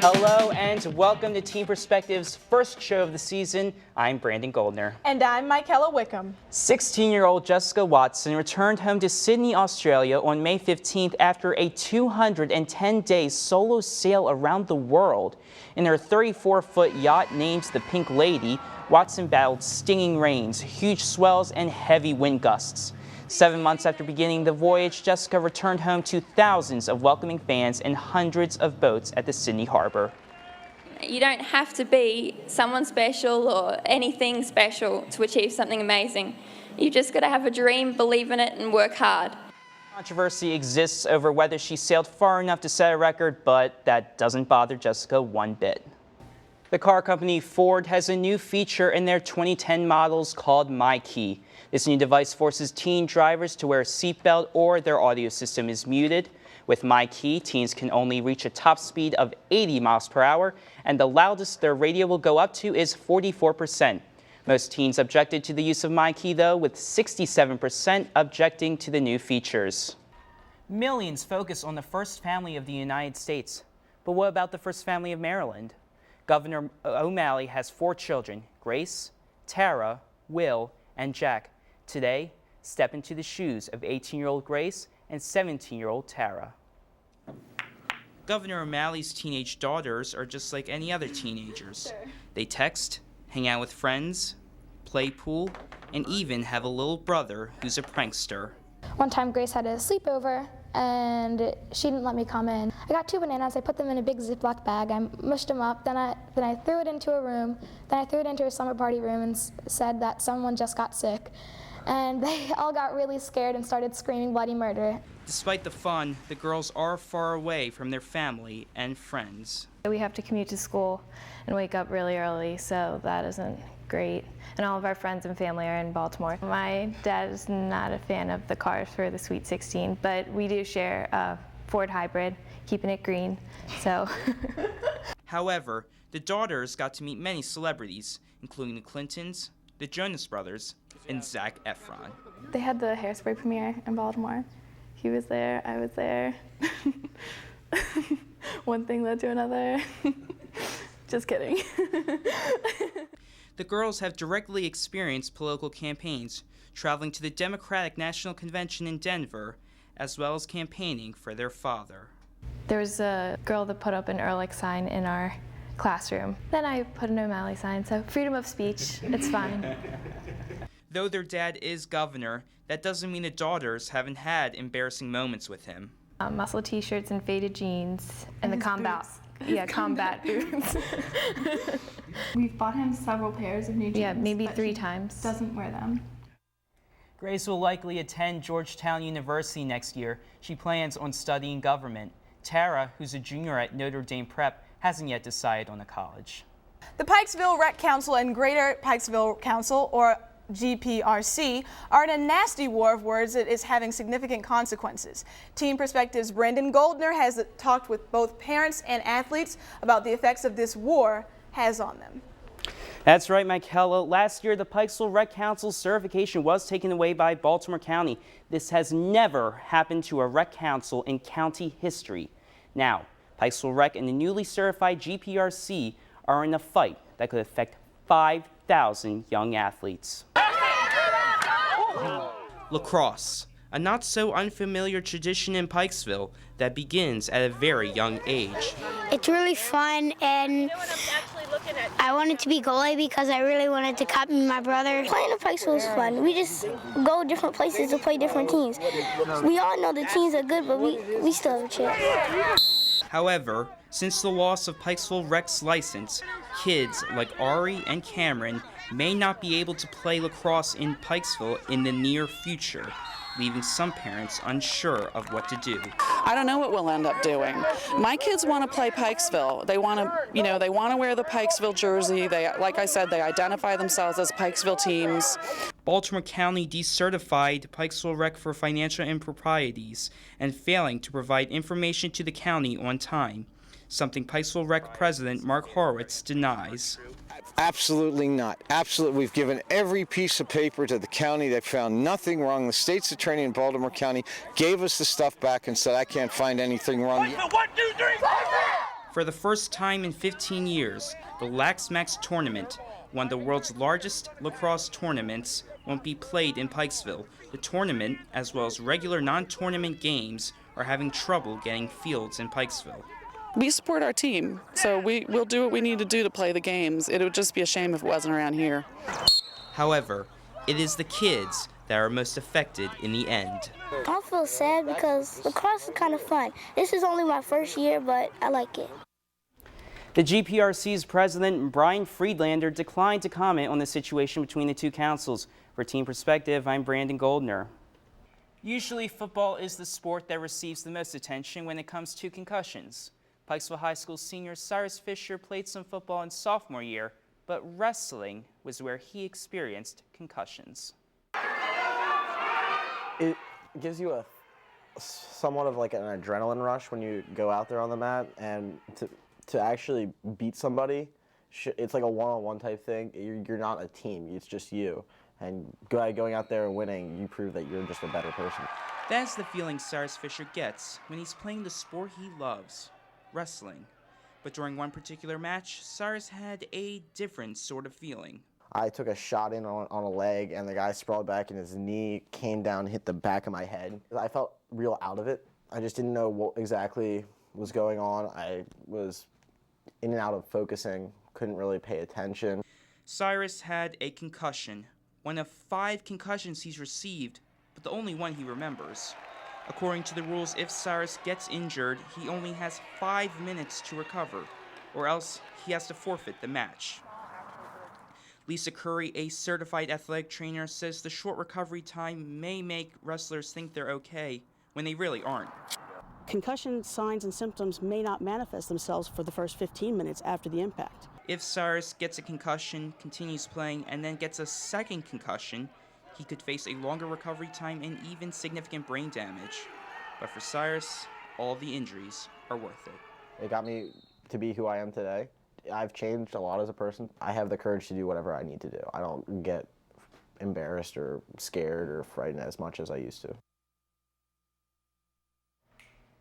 Hello and welcome to Team Perspective's first show of the season. I'm Brandon Goldner. And I'm Michaela Wickham. 16-year-old Jessica Watson returned home to Sydney, Australia on May 15th after a 210-day solo sail around the world. In her 34-foot yacht named the Pink Lady, Watson battled stinging rains, huge swells, and heavy wind gusts. 7 months after beginning the voyage, Jessica returned home to thousands of welcoming fans and hundreds of boats at the Sydney Harbour. You don't have to be someone special or anything special to achieve something amazing. You just got to have a dream, believe in it, and work hard. Controversy exists over whether she sailed far enough to set a record, but that doesn't bother Jessica one bit. The car company Ford has a new feature in their 2010 models called MyKey. This new device forces teen drivers to wear a seatbelt or their audio system is muted. With MyKey, teens can only reach a top speed of 80 miles per hour, and the loudest their radio will go up to is 44%. Most teens objected to the use of MyKey, though, with 67% objecting to the new features. Millions focus on the first family of the United States. But what about the first family of Maryland? Governor O'Malley has 4 children, Grace, Tara, Will, and Jack. Today, step into the shoes of 18-year-old Grace and 17-year-old Tara. Governor O'Malley's teenage daughters are just like any other teenagers. They text, hang out with friends, play pool, and even have a little brother who's a prankster. One time Grace had a sleepover and she didn't let me come in. I got 2 bananas, I put them in a big Ziploc bag, I mushed them up, then I threw it into a room, then I threw it into a summer party room and said that someone just got sick. And they all got really scared and started screaming bloody murder. Despite the fun, the girls are far away from their family and friends. We have to commute to school and wake up really early, so that isn't great. And all of our friends and family are in Baltimore. My dad is not a fan of the cars for the Sweet 16, but we do share a Ford hybrid, keeping it green, so. However, the daughters got to meet many celebrities, including the Clintons, the Jonas Brothers, and Zac Efron. They had the Hairspray premiere in Baltimore. He was there, I was there. One thing led to another. Just kidding. The girls have directly experienced political campaigns, traveling to the Democratic National Convention in Denver, as well as campaigning for their father. There was a girl that put up an Ehrlich sign in our classroom. Then I put an O'Malley sign, so freedom of speech, it's fine. Though their dad is governor, that doesn't mean the daughters haven't had embarrassing moments with him. Muscle t-shirts and faded jeans and the combat boots. We've bought him several pairs of new jeans. Yeah, maybe 3 times. Doesn't wear them. Grace will likely attend Georgetown University next year. She plans on studying government. Tara, who's a junior at Notre Dame Prep, hasn't yet decided on a college. The Pikesville Rec Council and Greater Pikesville Council, or GPRC, are in a nasty war of words that is having significant consequences. Team Perspective's Brandon Goldner has talked with both parents and athletes about the effects of this war has on them. That's right, Michaela. Last year, the Pikesville Rec Council's certification was taken away by Baltimore County. This has never happened to a rec council in county history. Now, Pikesville Rec and the newly certified GPRC are in a fight that could affect 5,000 young athletes. Lacrosse, a not so unfamiliar tradition in Pikesville that begins at a very young age. It's really fun, and I wanted to be goalie because I really wanted to copy my brother. Playing in Pikesville is fun. We just go different places to play different teams. We all know the teams are good, but we still have a chance. However, since the loss of Pikesville Rec's license, kids like Ari and Cameron may not be able to play lacrosse in Pikesville in the near future, leaving some parents unsure of what to do. I don't know what we'll end up doing. My kids want to play Pikesville. They want to, they want to wear the Pikesville jersey. They, like I said, they identify themselves as Pikesville teams. Baltimore County decertified Pikesville Rec for financial improprieties and failing to provide information to the county on time, something Pikesville Rec President Mark Horowitz denies. Absolutely not. Absolutely. We've given every piece of paper to the county. They found nothing wrong. The state's attorney in Baltimore County gave us the stuff back and said, I can't find anything wrong. 1, 2, 3, For the first time in 15 years, the Lax Max tournament, one of the world's largest lacrosse tournaments, won't be played in Pikesville. The tournament, as well as regular non-tournament games, are having trouble getting fields in Pikesville. We support our team, so we'll do what we need to do to play the games. It would just be a shame if it wasn't around here. However, it is the kids that are most affected in the end. I feel sad because lacrosse is kind of fun. This is only my first year, but I like it. The GPRC's president, Brian Friedlander, declined to comment on the situation between the two councils. For Team Perspective, I'm Brandon Goldner. Usually, football is the sport that receives the most attention when it comes to concussions. Pikesville High School senior Cyrus Fisher played some football in sophomore year, but wrestling was where he experienced concussions. It gives you somewhat of like an adrenaline rush when you go out there on the mat, and to actually beat somebody, it's like a one-on-one type thing. You're not a team, it's just you. And going out there and winning, you prove that you're just a better person. That's the feeling Cyrus Fisher gets when he's playing the sport he loves, wrestling. But during one particular match, Cyrus had a different sort of feeling. I took a shot in on a leg, and the guy sprawled back, and his knee came down and hit the back of my head. I felt real out of it. I just didn't know what exactly was going on. I was in and out of focusing, couldn't really pay attention. Cyrus had a concussion, one of 5 concussions he's received, but the only one he remembers. According to the rules, if Cyrus gets injured, he only has 5 minutes to recover, or else he has to forfeit the match. Lisa Curry, a certified athletic trainer, says the short recovery time may make wrestlers think they're okay when they really aren't. Concussion signs and symptoms may not manifest themselves for the first 15 minutes after the impact. If Cyrus gets a concussion, continues playing, and then gets a second concussion, he could face a longer recovery time and even significant brain damage. But for Cyrus, all the injuries are worth it. It got me to be who I am today. I've changed a lot as a person. I have the courage to do whatever I need to do. I don't get embarrassed or scared or frightened as much as I used to.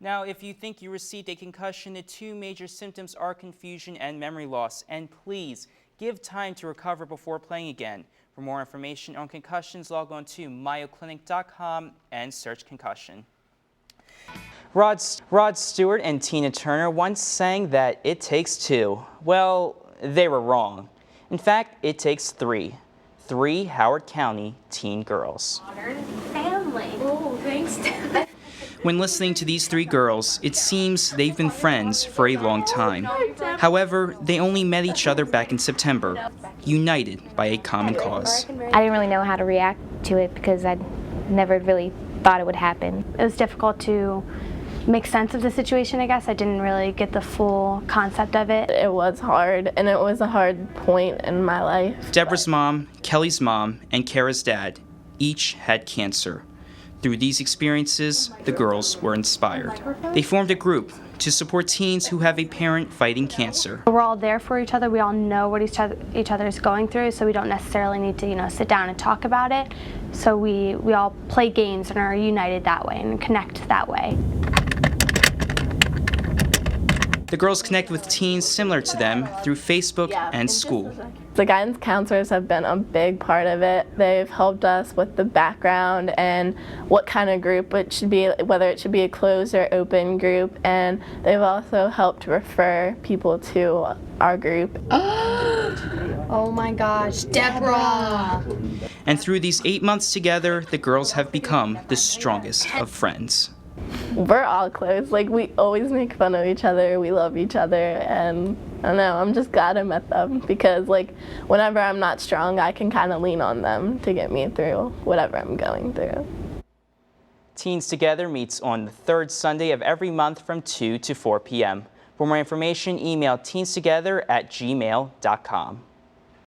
Now, if you think you received a concussion, the 2 major symptoms are confusion and memory loss. And please, give time to recover before playing again. For more information on concussions, log on to mayoclinic.com and search concussion. Rod Stewart and Tina Turner once sang that it takes 2. Well, they were wrong. In fact, it takes 3. 3 Howard County teen girls. Modern family. Oh, thanks. When listening to these 3 girls, it seems they've been friends for a long time. However, they only met each other back in September, united by a common cause. I didn't really know how to react to it because I never really thought it would happen. It was difficult to make sense of the situation, I guess. I didn't really get the full concept of it. It was hard, and it was a hard point in my life. Deborah's mom, Kelly's mom, and Kara's dad each had cancer. Through these experiences, the girls were inspired. They formed a group to support teens who have a parent fighting cancer. We're all there for each other. We all know what each other is going through, so we don't necessarily need to, sit down and talk about it. So we all play games and are united that way and connect that way. The girls connect with teens similar to them through Facebook and school. The guidance counselors have been a big part of it. They've helped us with the background and what kind of group it should be, whether it should be a closed or open group, and they've also helped refer people to our group. Oh my gosh, Deborah! And through these 8 months together, the girls have become the strongest of friends. We're all close. We always make fun of each other. We love each other, and I don't know, I'm just glad I met them because whenever I'm not strong, I can kind of lean on them to get me through whatever I'm going through. Teens Together meets on the 3rd Sunday of every month from 2 to 4 p.m. For more information, email teenstogether@gmail.com.